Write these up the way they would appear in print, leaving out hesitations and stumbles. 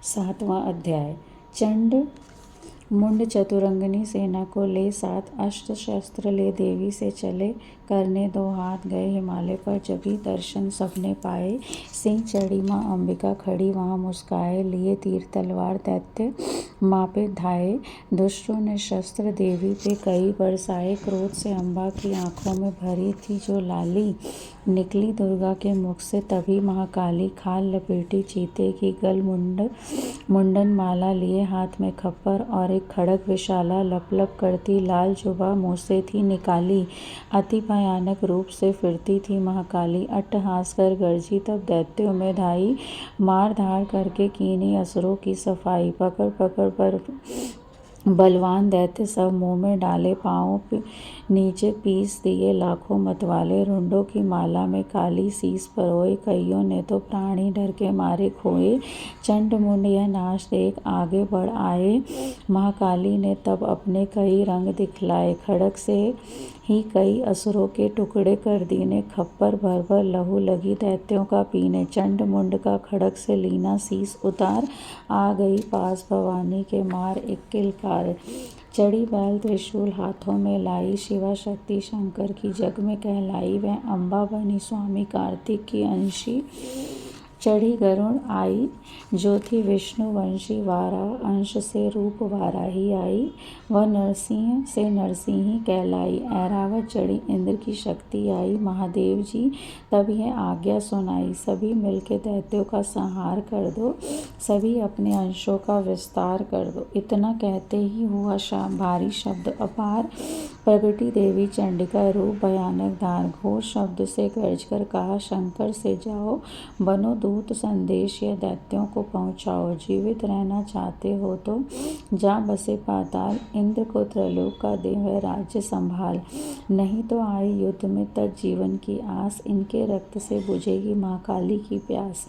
7वां अध्याय। चंड मुंड चतुरंगनी सेना को ले 7 अस्त्र शस्त्र ले देवी से चले, करने 2 हाथ गए हिमालय पर। जभी दर्शन सबने पाए, सिंह चढ़ी माँ अंबिका खड़ी वहाँ मुस्काए। लिए तीर तलवार दैत्य मापे धाये, दुष्टों ने शस्त्र देवी पे कई बरसाए। क्रोध से अम्बा की आँखों में भरी थी जो लाली, निकली दुर्गा के मुख से तभी महाकाली। खाल लपेटी चीते की गल मुंडन माला, लिए हाथ में खप्पर और एक खड़ग विशाला। लप लप करती लाल जुबा मुँह से थी निकाली, अति भयानक रूप से फिरती थी महाकाली। अट्टहास कर गरजी तब दैत्यों में धाई, मार धाड़ करके कीनी असुरों की सफाई। पकड़ पकड़ पर बलवान दैत्य सब मुँह में डाले, पाँव नीचे पीस दिए लाखों मतवाले। रुंडों की माला में काली सीस परोए, कईयों ने तो प्राण ही डर के मारे खोए। चंड मुंड यह नाश देख आगे बढ़ आए, महाकाली ने तब अपने कई रंग दिखलाए। खड़ग से ही कई असुरों के टुकड़े कर दीने, खप्पर भर भर लहू लगी दैत्यों का पीने। चंड मुंड का खड़ग से लीना सीस उतार, आ गई पास भवानी के मार एक किलकार। चढ़ी बैल त्रिशूल हाथों में लाई, शिवा शक्ति शंकर की जग में कहलाई। वह अम्बा बनी स्वामी कार्तिक की अंशी, चढ़ी गरुड़ आई जो थी विष्णु वंशी। वारा अंश से रूप वाराही आई, वह नरसिंह से नरसिंही कहलाई। ऐरावत चढ़ी इंद्र की शक्ति आई, महादेव जी तब यह आज्ञा सुनाई। सभी मिलके दैत्यों का संहार कर दो, सभी अपने अंशों का विस्तार कर दो। इतना कहते ही हुआ भारी शब्द अपार, प्रगटी देवी चंडिका रूप भयानक धार। घोर शब्द से गर्ज कर कहा शंकर से जाओ, बनो दूत संदेश यह दैत्यों को पहुँचाओ। जीवित रहना चाहते हो तो जा बसे पाताल, इंद्र को त्रैलोक का दे वह राज्य संभाल। नहीं तो आए युद्ध में तज जीवन की आस, इनके रक्त से बुझेगी महाकाली की प्यास।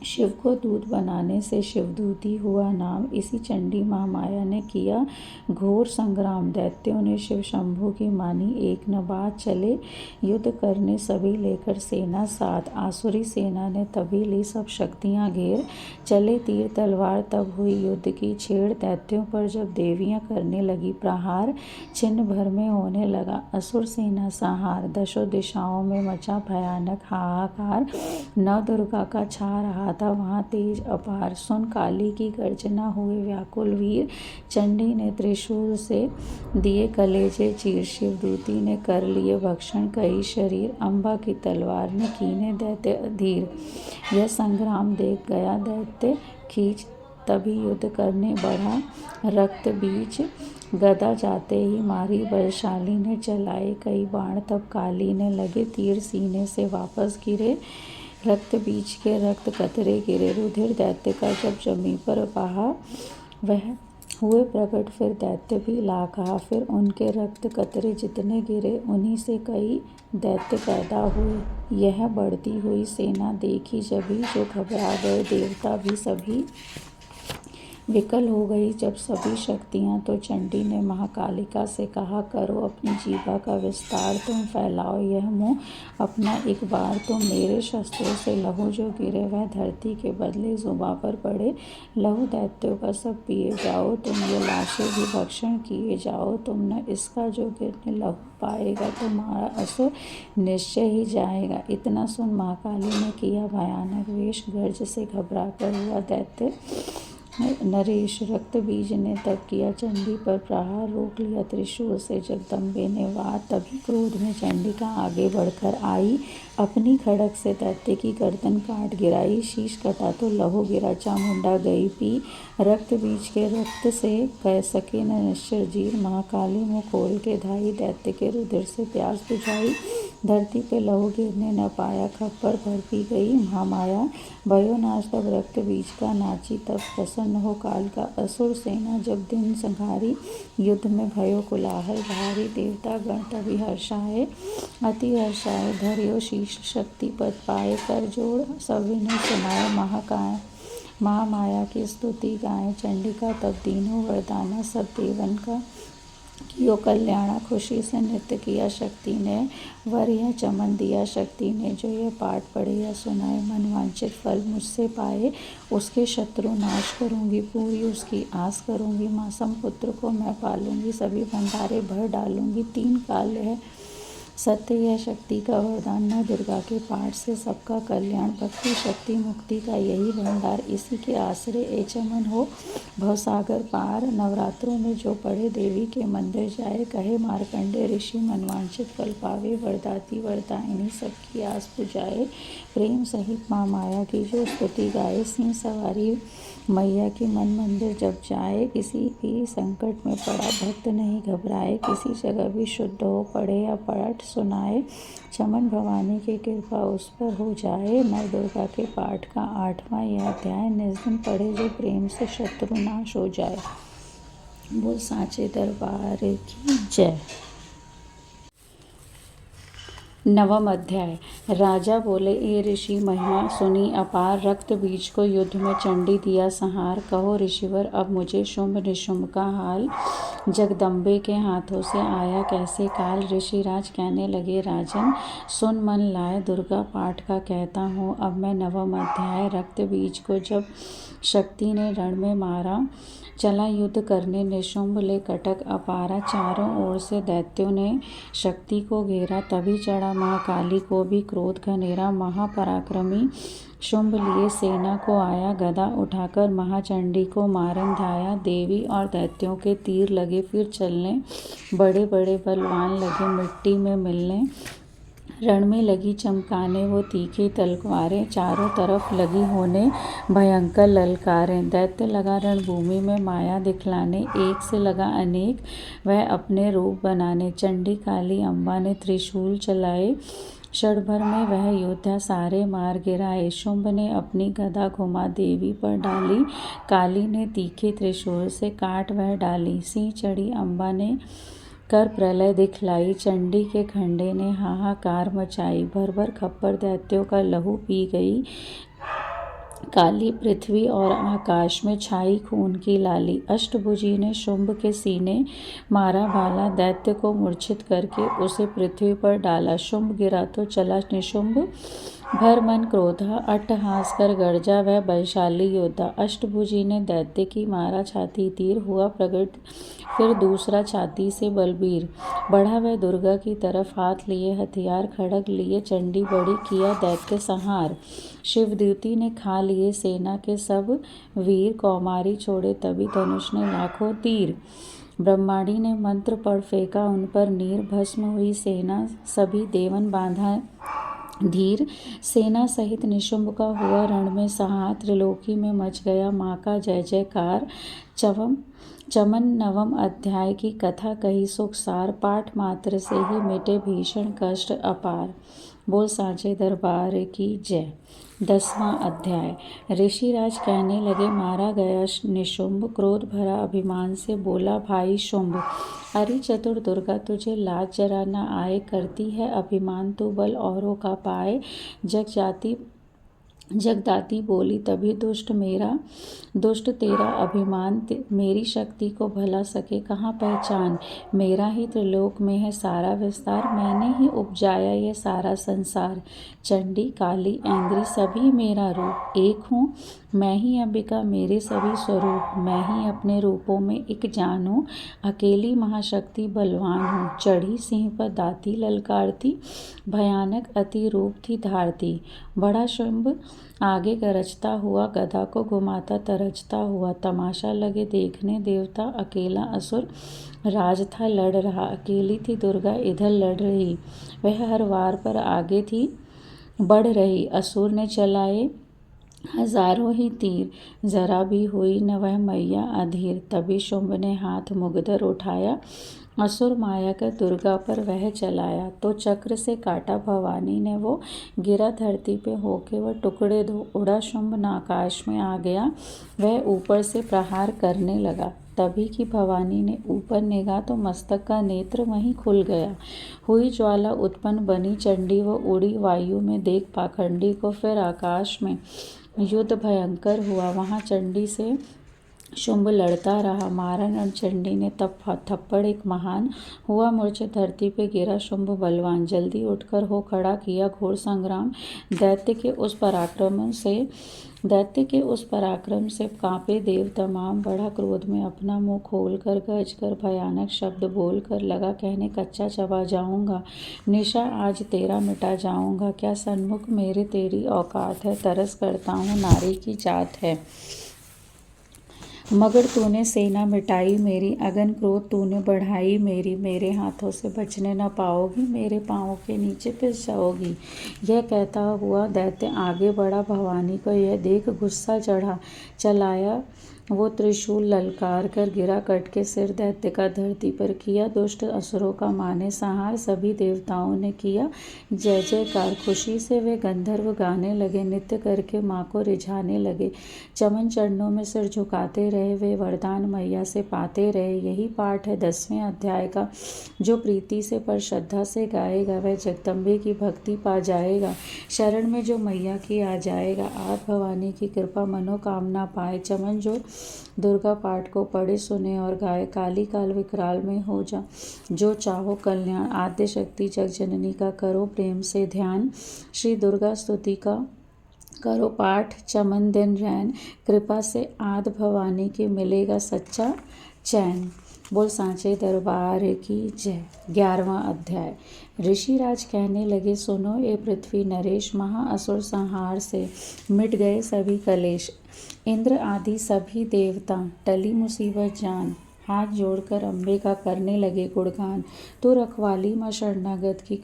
शिव को दूत बनाने से शिवदूती हुआ नाम, इसी चंडी महामाया ने किया घोर संग्राम। दैत्यों ने शिव शंभु की मानी एक न बात, चले युद्ध करने सभी लेकर सेना साथ। आसुरी सेना ने तभी ली सब शक्तियाँ घेर, चले तीर तलवार तब हुई युद्ध की छेड़। दैत्यों पर जब देवियाँ करने लगी प्रहार, छिन्न भर में होने लगा असुर सेना संहार। दशों दिशाओं में मचा भयानक हाहाकार, नव दुर्गा का छा रहा था वहाँ तेज अपार। सुन काली की गर्जना हुए व्याकुल वीर, चंडी ने त्रिशूल से दिए कलेजे चीर। शिवदूती ने कर लिए भक्षण कई शरीर, अम्बा की तलवार ने कीने दैत्य अधीर। यह संग्राम देख गया दैत्य खींच, तभी युद्ध करने बढ़ा रक्त बीच। गदा जाते ही मारी बलशाली ने, चलाए कई बाण तब काली ने लगे। तीर सीने से वापस गिरे, रक्त बीच के रक्त कतरे गिरे। रुधिर दैत्य का जब जमी पर बहा, वह हुए प्रकट फिर दैत्य भी ला कहा। फिर उनके रक्त कतरे जितने गिरे, उन्हीं से कई दैत्य पैदा हुए। यह बढ़ती हुई सेना देखी जभी, जो घबरा गए देवता भी सभी। विकल हो गई जब सभी शक्तियाँ, तो चंडी ने महाकालिका से कहा करो अपनी जीभा का विस्तार। तुम फैलाओ यह मुँह अपना एक बार, तुम मेरे शस्त्रों से लहू जो गिरे वह धरती के बदले जुबां पर पड़े। लहू दैत्यों का सब पिए जाओ, तुम ये लाशें भी भक्षण किए जाओ। तुम न इसका जो गिरने लहू पाएगा, तुम्हारा असुर निश्चय ही जाएगा। इतना सुन महाकाली ने किया भयानक वेश, गर्ज से घबरा कर हुआ दैत्य नरेश। रक्त बीज ने तब किया चंडी पर प्रहार, रोक लिया त्रिशूल से जगदम्बे ने वार। तभी क्रोध में चंडिका आगे बढ़कर आई, अपनी खड़ग से दैत्य की गर्दन काट गिराई। शीश कटा तो लहू गिरा, चामुंडा गई पी। रक्त बीज के रक्त से कह सके न निश्चर जीर। महाकाली मुँह खोल के धाई, दैत्य के रुधिर से प्यास बुझाई। धरती पे लहू गिरने न पाया, खप्पर भर पी गई महामाया। भयो नाच तब रक्त बीज का, नाची तब प्रसन्न हो काल का। असुर सेना जब दिन संघारी, युद्ध में भयो कोलाहल भारी। देवता गण तभी हर्षाए अति हर्षाए, धर्यो शीश शक्ति पद पाए। कर जोड़ सब विनय सुनाए, महामाया की स्तुति गाएं। चंडिका तब तीनों वरदाना सब देवन का यो कल्याणा खुशी से नृत्य किया शक्ति ने, वर यह चमन दिया शक्ति ने, जो यह पाठ पढ़े या सुनाए, मनवांछित फल मुझसे पाए। उसके शत्रु नाश करूंगी, पूरी उसकी आस करूंगी, मासम पुत्र को मैं पालूंगी, सभी भंडारे भर डालूंगी। 3 काल है सत्य यह शक्ति का वरदान, माँ दुर्गा के पाठ से सबका कल्याण, भक्ति शक्ति मुक्ति का यही भंडार, इसी के आश्रय ए चमन हो भवसागर पार। नवरात्रों में जो पढ़े देवी के मंदिर जाए, कहे मार्कंडे ऋषि मनवांछित फल पावे, वरदाती वरदायिनी सबकी आस पुजाए। प्रेम सहित माँ माया की जो स्तुति गाए, सिंह सवारी मैया की मन मंदिर जब जाए। किसी भी संकट में पड़ा भक्त नहीं घबराए, किसी जगह भी शुद्ध हो पढ़े या पाठ सुनाए, चमन भवानी की कृपा उस पर हो जाए। नव दुर्गा के पाठ का 8वां यह अध्याय, निर्जन पढ़े जो प्रेम से शत्रु नाश हो जाए। बोल सांचे दरबार की जय। 9वां अध्याय। राजा बोले, ए ऋषि महिमा सुनी अपार, रक्त बीज को युद्ध में चंडी दिया संहार। कहो ऋषिवर अब मुझे शुंभ निशुंभ का हाल, जगदम्बे के हाथों से आया कैसे काल। ऋषिराज कहने लगे, राजन सुन मन लाए, दुर्गा पाठ का कहता हूँ अब मैं 9वां अध्याय। रक्त बीज को जब शक्ति ने रण में मारा, चला युद्ध करने निशुंभ ले कटक अपारा। चारों ओर से दैत्यों ने शक्ति को घेरा, तभी चढ़ा महाकाली को भी क्रोध घनेरा। महापराक्रमी शुंभ लिए सेना को आया, गदा उठाकर महाचंडी को मारन धाया। देवी और दैत्यों के तीर लगे फिर चलने, बड़े बड़े बलवान लगे मिट्टी में मिलने। रण में लगी चमकाने वो तीखी तलवारें, चारों तरफ लगी होने भयंकर ललकारें। दैत्य लगा रणभूमि में माया दिखलाने, एक से लगा अनेक वह अपने रूप बनाने। चंडी काली अम्बा ने त्रिशूल चलाए, क्षण भर में वह योद्धा सारे मार गिराए। शुंभ ने अपनी गदा घुमा देवी पर डाली, काली ने तीखे त्रिशूल से काट वह डाली। सिंह चढ़ी अम्बा ने कर प्रलय दिखलाई, चंडी के खंडे ने हाहाकार मचाई। भर भर खप्पर दैत्यों का लहू पी गई, काली पृथ्वी और आकाश में छाई खून की लाली। अष्टभुजी ने शुंभ के सीने मारा भाला, दैत्य को मूर्छित करके उसे पृथ्वी पर डाला। शुंभ गिरा तो चला निशुंभ, भर मन क्रोधा, अट्टहास कर गर्जा वह बलशाली योद्धा। अष्टभुजी ने दैत्य की मारा छाती तीर, हुआ प्रगट फिर दूसरा छाती से बलबीर। बढ़ा वह दुर्गा की तरफ, हाथ लिए हथियार, खड़ग लिए चंडी बड़ी, किया दैत्य संहार। शिवद्युति ने खा लिए सेना के सब वीर, कौमारी छोड़े तभी धनुष ने लाखों तीर। ब्रह्माणी ने मंत्र पढ़ फेंका उन पर नीर, भस्म हुई सेना सभी, देवन बांधा धीर। सेना सहित निशुंभ का हुआ रण में संहार, त्रिलोकी में मच गया माँ का जय जयकार। चमन 9वां अध्याय की कथा कही सुखसार, पाठ मात्र से ही मिटे भीषण कष्ट अपार। बोल सांचे दरबार की जय। 10वां अध्याय। ऋषिराज कहने लगे, मारा गया निशुंभ, क्रोध भरा अभिमान से बोला भाई शुंभ। अरे चतुर दुर्गा तुझे लाज जरा न आए, करती है अभिमान तू बल औरों का पाए। जगदाती बोली तभी दुष्ट तेरा अभिमान, मेरी शक्ति को भला सके कहाँ पहचान। मेरा ही त्रिलोक में है सारा विस्तार, मैंने ही उपजाया ये सारा संसार। चंडी काली ऐंद्री सभी मेरा रूप, एक हूँ मैं ही अंबिका मेरे सभी स्वरूप। मैं ही अपने रूपों में एक जान हूँ, अकेली महाशक्ति बलवान हूँ। चढ़ी सिंह पर दाती ललकारती, भयानक अति रूप थी धारती। बड़ा शुंभ आगे गरजता हुआ, गदा को घुमाता तरजता हुआ। तमाशा लगे देखने देवता, अकेला असुर राज था लड़ रहा। अकेली थी दुर्गा इधर लड़ रही, वह हर वार पर आगे थी बढ़ रही। असुर ने चलाए हजारों ही तीर, जरा भी हुई न वह मैया अधीर। तभी शुंभ ने हाथ मुगदर उठाया, असुर माया कर दुर्गा पर वह चलाया। तो चक्र से काटा भवानी ने वो, गिरा धरती पे होके वह टुकड़े दो। उड़ा शुंभ न आकाश में आ गया, वह ऊपर से प्रहार करने लगा। तभी की भवानी ने ऊपर निगाह तो मस्तक का नेत्र वहीं खुल गया। हुई ज्वाला उत्पन्न बनी चंडी, वो उड़ी वायु में देख पाखंडी को। फिर आकाश में युद्ध भयंकर हुआ, वहाँ चंडी से शुंभ लड़ता रहा। मारा नरचंडी ने तब थप्पड़ एक महान हुआ, मूर्छित धरती पे गिरा शुंभ बलवान। जल्दी उठकर हो खड़ा किया घोर संग्राम। दैत्य के उस पराक्रम से कांपे देव तमाम। बढ़ा क्रोध में अपना मुंह खोलकर, गरज कर भयानक शब्द बोलकर लगा कहने, कच्चा चबा जाऊंगा, निशा आज तेरा मिटा जाऊंगा। क्या सन्मुख मेरे तेरी औकात है, तरस करता हूँ नारी की जात है। मगर तूने सेना मिटाई मेरी, अगन क्रोध तूने बढ़ाई मेरी। मेरे हाथों से बचने न पाओगी, मेरे पाँवों के नीचे पिस जाओगी। यह कहता हुआ दैत्य आगे बढ़ा। भवानी को यह देख गुस्सा चढ़ा। चलाया वो त्रिशूल, ललकार कर गिरा कट के सिर दैत्य का धरती पर। किया दुष्ट असुरों का माने संहार, सभी देवताओं ने किया जय जयकार। खुशी से वे गंधर्व गाने लगे, नृत्य करके माँ को रिझाने लगे। चमन चरणों में सिर झुकाते रहे, वे वरदान मैया से पाते रहे। यही पाठ है 10वें अध्याय का। जो प्रीति से पर श्रद्धा से गाएगा, वह जगदम्बे की भक्ति पा जाएगा। शरण में जो मैया की आ जाएगा, आप भवानी की कृपा मनोकामना पाए। चमन जो दुर्गा पाठ को पढ़े सुने और गाए, काली काल विकराल में हो जा। जो चाहो कल्याण, आद्य शक्ति जगजननी का करो प्रेम से ध्यान। श्री दुर्गा स्तुति का करो पाठ, चमन दिन रैन। कृपा से आद भवानी की मिलेगा सच्चा चैन। बोल सांचे दरबार की जय। 11वां अध्याय। ऋषिराज कहने लगे, सुनो ए पृथ्वी नरेश, महाअसुर संहार से मिट गए सभी कलेश। इंद्र आदि सभी देवता टली मुसीबत जान, हाथ जोड़कर अम्बे का करने लगे गुणगान। तो रखवाली माँ शरणागत की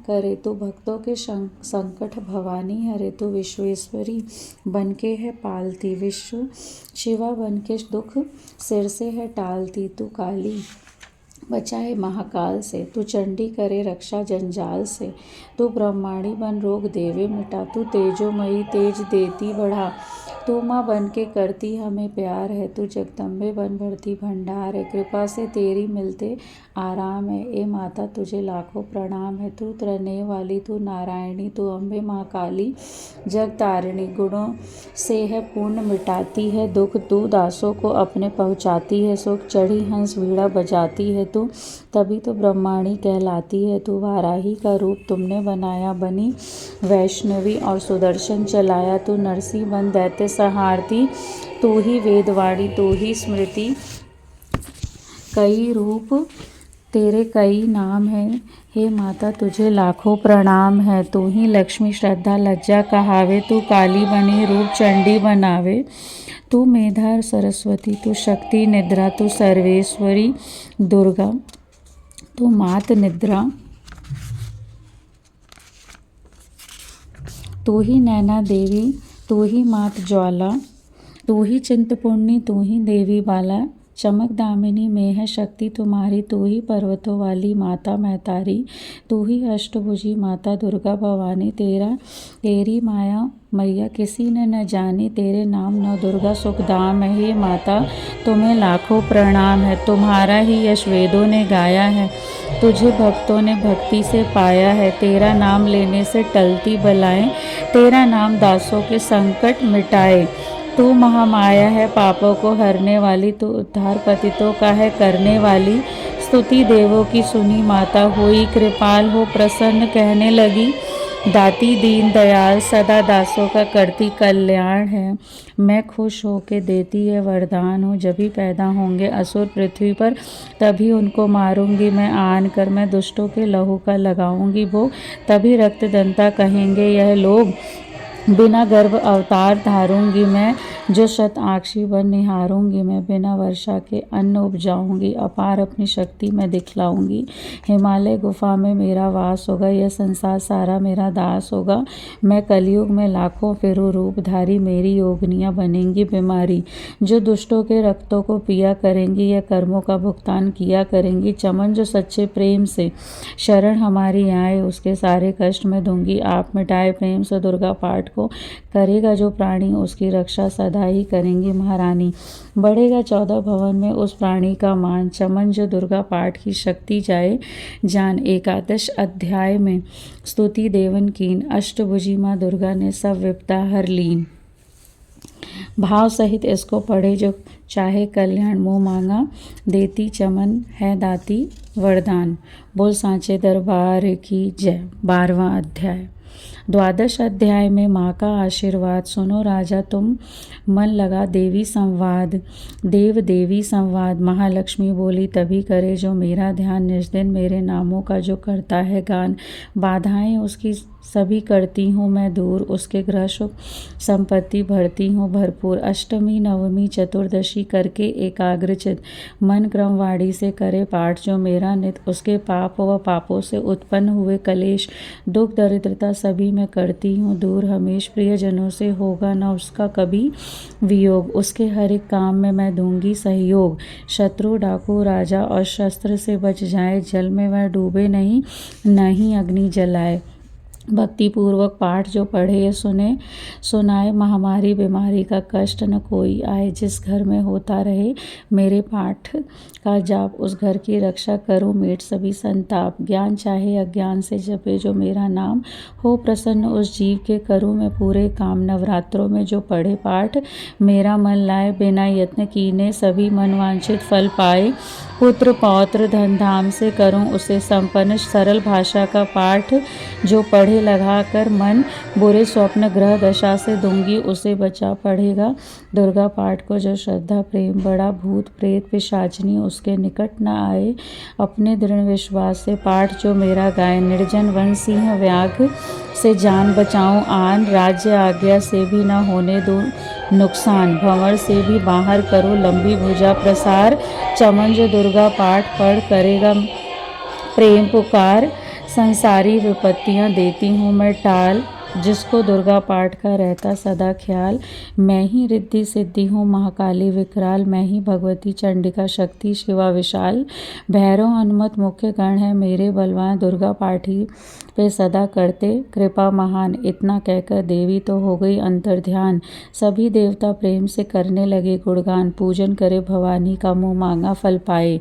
करे तो भक्तों के संकट भवानी हरे। तो विश्वेश्वरी बनके है पालती, विश्व शिवा बनके दुख सिर से है टालती। तू काली बचाए महाकाल से, तू चंडी करे रक्षा जंजाल से। तू ब्रह्माणी बन रोग देवे मिटा, तू तेजोमयी तेज देती बढ़ा। तू माँ बन के करती हमें प्यार है, तू जगदम्बे बन भरती भंडार है। कृपा से तेरी मिलते आराम है, ए माता तुझे लाखों प्रणाम है। तू त्रने वाली, तू नारायणी, तू अम्बे महाकाली जग तारिणी। गुणों से है पूर्ण मिटाती है दुख, तू दासों को अपने पहुँचाती है सुख। चढ़ी हंस वीणा बजाती है तू, तभी तो ब्रह्माणी कहलाती है तू। वाराही का रूप तुमने बनाया, बनी वैष्णवी और सुदर्शन चलाया। तू नरसी बन दैत्य संहारती, तू ही वेदवाणी, तू ही स्मृति। कई रूप तेरे कई नाम है, हे माता तुझे लाखों प्रणाम है। तू ही लक्ष्मी श्रद्धा लज्जा कहावे, तू काली बनी रूप चंडी बनावे। तू मेधा सरस्वती, तू शक्ति निद्रा, तू सर्वेश्वरी दुर्गा, तू मात निद्रा। तू ही नैना देवी, तू ही मात ज्वाला, तू ही चिंतपूर्णी, तू ही देवी बाला। चमक दामिनी में है शक्ति तुम्हारी, तू ही पर्वतों वाली माता महतारी। तू ही अष्टभुजी माता दुर्गा भवानी, तेरी माया मैया किसी ने न जानी। तेरे नाम नौ दुर्गा सुखधाम है, हे माता तुम्हें लाखों प्रणाम है। तुम्हारा ही यश वेदों ने गाया है, तुझे भक्तों ने भक्ति से पाया है। तेरा नाम लेने से टलती बलाएं, तेरा नाम दासों के संकट मिटाए। तू महामाया है पापों को हरने वाली, तू उद्धार पतितों का है करने वाली। स्तुति देवों की सुनी माता हुई, कृपाल हो प्रसन्न कहने लगी। दाती दीन दयाल सदा दासों का करती कल्याण है। मैं खुश होके देती है वरदान हूँ, जब भी पैदा होंगे असुर पृथ्वी पर तभी उनको मारूंगी मैं आन कर। मैं दुष्टों के लहू का लगाऊंगी भोग, तभी रक्त दंता कहेंगे यह लोग। बिना गर्भ अवतार धारूंगी मैं, जो शत आक्षी बन निहारूंगी मैं। बिना वर्षा के अन्न उपजाऊंगी, अपार अपनी शक्ति मैं दिखलाऊंगी। हिमालय गुफा में मेरा वास होगा, यह संसार सारा मेरा दास होगा। मैं कलयुग में लाखों फिरूं रूपधारी, मेरी योगनियाँ बनेंगी बीमारी। जो दुष्टों के रक्तों को पिया करेंगी, यह कर्मों का भुगतान किया करेंगी। चमन जो सच्चे प्रेम से शरण हमारी आए, उसके सारे कष्ट मैं दूंगी आप मिटाए। प्रेम से दुर्गा पाठ को करेगा जो प्राणी, उसकी रक्षा सदा ही करेंगी महारानी। बढ़ेगा 14 भवन में उस प्राणी का मान, चमन जो दुर्गा पाठ की शक्ति जाए जान। 11 अध्याय में स्तुति देवन कीन, अष्टभुजी माँ दुर्गा ने सब विपदा हर लीन। भाव सहित इसको पढ़े जो चाहे कल्याण, मुँह मांगा देती चमन है दाती वरदान। बोल सांचे दरबार की जय। 12वां अध्याय। द्वादश अध्याय में माँ का आशीर्वाद। सुनो राजा तुम मन लगा देवी संवाद, देव देवी संवाद। महालक्ष्मी बोली तभी करे जो मेरा ध्यान, निज दिन मेरे नामों का जो करता है गान। बाधाएं उसकी सभी करती हूँ मैं दूर, उसके गृह सुख संपत्ति भरती हूँ भरपूर। अष्टमी नवमी चतुर्दशी करके एकाग्रचित मन क्रमवाणी से करे पाठ जो मेरा नित, उसके पाप व पापों से उत्पन्न हुए कलेश दुख दरिद्रता सभी मैं करती हूँ दूर। हमेश प्रियजनों से होगा न उसका कभी वियोग, उसके हर एक काम में मैं दूंगी सहयोग। शत्रु डाकू राजा और शस्त्र से बच जाए, जल में वह डूबे नहीं, न ही अग्नि जलाए। भक्ति पूर्वक पाठ जो पढ़े सुनाए, महामारी बीमारी का कष्ट न कोई आए। जिस घर में होता रहे मेरे पाठ का जाप, उस घर की रक्षा करूं मेट सभी संताप। ज्ञान चाहे अज्ञान से जपे जो मेरा नाम, हो प्रसन्न उस जीव के करूं मैं पूरे काम। नवरात्रों में जो पढ़े पाठ मेरा मन लाए, बिना यत्न कीने सभी मनवांछित फल पाए। पुत्र पौत्र धन धाम से करूं उसे संपन्न, सरल भाषा का पाठ जो पढ़े लगा कर मन, बुरे स्वप्न ग्रह दशा से दूंगी उसे बचा पढ़ेगा। दुर्गा पाठ को जो श्रद्धा प्रेम बड़ा, भूत प्रेत पिशाचनी उसके निकट न आए। अपने दृढ़ विश्वास से पाठ जो मेरा गाए, निर्जन वन सिंह व्याघ्र से जान बचाऊं आन। राज्य आज्ञा से भी न होने दूं नुकसान, भंवर से भी बाहर करो लंबी भुजा प्रसार। चमन जो दुर्गा पाठ पढ़ करेगा प्रेम पुकार, संसारी विपत्तियां देती हूँ मैं टाल। जिसको दुर्गा पाठ का रहता सदा ख्याल, मैं ही रिद्धि सिद्धि हूँ महाकाली विकराल। मैं ही भगवती चंडिका शक्ति शिवा विशाल। भैरव हनुमत मुख्य गण है मेरे बलवान, दुर्गा पाठी पे सदा करते कृपा महान। इतना कहकर देवी तो हो गई अंतर ध्यान, सभी देवता प्रेम से करने लगे गुणगान। पूजन करे भवानी का, मुँह मांगा फल पाए।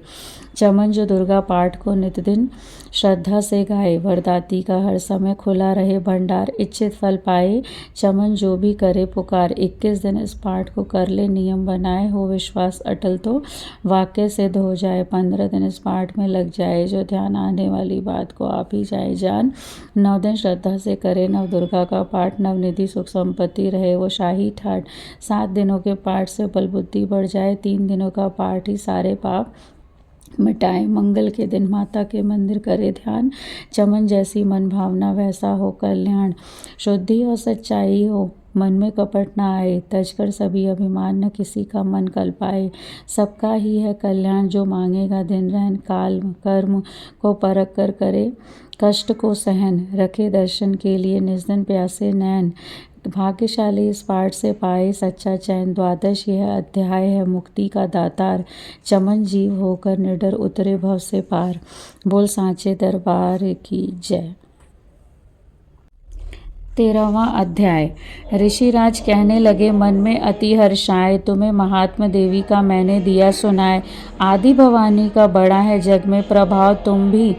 चमन जो दुर्गा पाठ को नित दिन श्रद्धा से गाए, वरदाती का हर समय खुला रहे भंडार, इच्छित फल पाए। चमन जो भी करे पुकार, 21 दिन इस पाठ को कर ले नियम बनाए। हो विश्वास अटल तो वाक्य सिद्ध हो जाए, 15 दिन इस पाठ में लग जाए। जो ध्यान आने वाली बात को आप ही जाए जान। 9 दिन श्रद्धा से करे नव दुर्गा का पाठ, नवनिधि सुख संपत्ति रहे वो शाही ठाट। 7 दिनों के पाठ से बल बुद्धि बढ़ जाए, 3 दिनों का पाठ ही सारे पाप मिटाए। मंगल के दिन माता के मंदिर करे ध्यान, चमन जैसी मन भावना वैसा हो कल्याण। शुद्धि और सच्चाई हो, मन में कपट ना आए, तजकर सभी अभिमान न किसी का मन कल पाए। सबका ही है कल्याण जो मांगेगा दिन रहन, काल कर्म को परख कर करे कष्ट को सहन। रखे दर्शन के लिए निज दिन प्यासे नैन, भाग्यशाली इस पाठ से पाए सच्चा चैन। द्वादश यह अध्याय है मुक्ति का दातार, चमन जीव होकर निडर उतरे भव से पार। बोल सांचे दरबार की जय। 13वां अध्याय। ऋषिराज कहने लगे मन में अति हर्षाए, तुम्हें महात्मा देवी का मैंने दिया सुनाए। आदि भवानी का बड़ा है जग में प्रभाव, तुम भी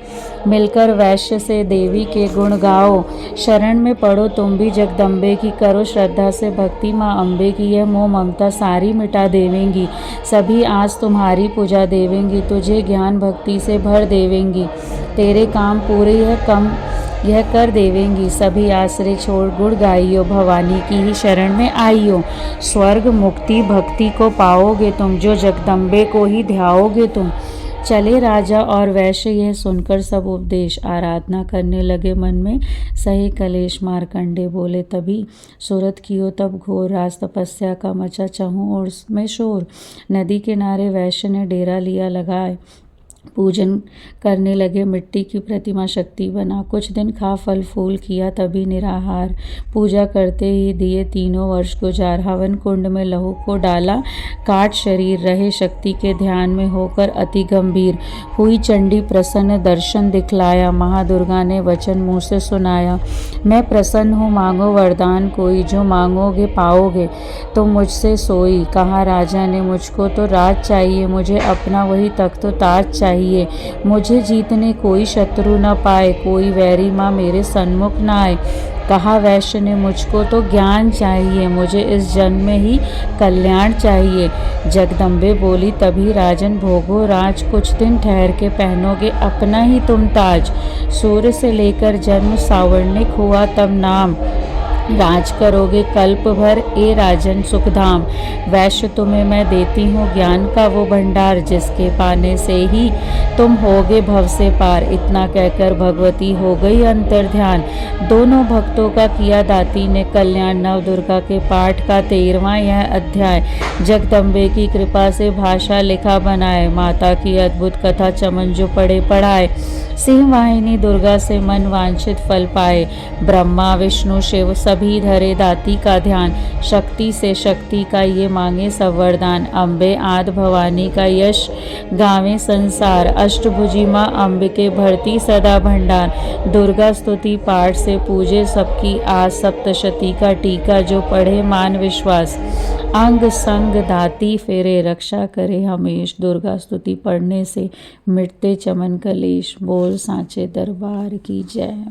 मिलकर वैश्य से देवी के गुण गाओ। शरण में पड़ो तुम भी जगदम्बे की, करो श्रद्धा से भक्ति माँ अम्बे की। यह मोह ममता सारी मिटा देवेंगी, सभी आज तुम्हारी पूजा देवेंगी। तुझे ज्ञान भक्ति से भर देवेंगी, तेरे काम पूरे यह कर देवेंगी। सभी आश्रय छोड़ गुण गाइयो, भवानी की ही शरण में आइयो। स्वर्ग मुक्ति भक्ति को पाओगे तुम, जो जगदम्बे को ही ध्याओगे तुम। चले राजा और वैश्य यह सुनकर सब उपदेश, आराधना करने लगे मन में सही कलेश। मार्कंडे बोले तभी सुरत कियो तब घोर, राज तपस्या का मचा चहूँ और में शोर। नदी किनारे वैश्य ने डेरा लिया लगाए, पूजन करने लगे मिट्टी की प्रतिमा शक्ति बना। कुछ दिन खा फल फूल किया तभी निराहार, पूजा करते ही दिए 3 वर्ष गुजार। हवन कुंड में लहू को डाला, काट शरीर रहे शक्ति के ध्यान में होकर अति गंभीर। हुई चंडी प्रसन्न दर्शन दिखलाया, महादुर्गा ने वचन मुँह से सुनाया। मैं प्रसन्न हूँ मांगो वरदान कोई, जो मांगोगे पाओगे तुम मुझसे सोई। कहा राजा ने मुझको तो राज चाहिए, मुझे अपना वही तख्त ताज चाहिए। मुझे जीतने कोई शत्रु न पाए, कोई वैरी माँ मेरे सन्मुख न आए। कहा वैश्य ने, मुझको तो ज्ञान चाहिए, मुझे इस जन्म में ही कल्याण चाहिए। जगदम्बे बोली, तभी राजन भोगो राज, कुछ दिन ठहर के पहनोगे अपना ही तुम ताज। सूर्य से लेकर जन्म सावर्णिक हुआ तब नाम, राज करोगे कल्प भर ए राजन सुखधाम। वैश्य तुम्हें मैं देती हूँ ज्ञान का वो भंडार, जिसके पाने से ही तुम होगे भव से पार। इतना कहकर भगवती हो गई अंतर ध्यान, दोनों भक्तों का किया दाती ने कल्याण। नव दुर्गा के पाठ का 13वां यह अध्याय। जगदम्बे की कृपा से भाषा लिखा बनाए, माता की अद्भुत कथा चमन जो पढ़े पढ़ाए। सिंह वाहिनी दुर्गा से मन वांछित फल पाए, ब्रह्मा विष्णु शिव सभी धरे दाती का ध्यान। शक्ति से शक्ति का ये मांगे सब वरदान, अम्बे आद भवानी का यश गावे संसार। अष्टभुजी माँ अम्बिके भरती सदा भंडार, दुर्गा स्तुति पाठ से पूजे सबकी आस। सप्तशती का टीका जो पढ़े मान विश्वास, अंग संग दाती फेरे रक्षा करे हमेश। दुर्गा स्तुति पढ़ने से मिटते चमन कलेश, बोल सांचे दरबार की जय।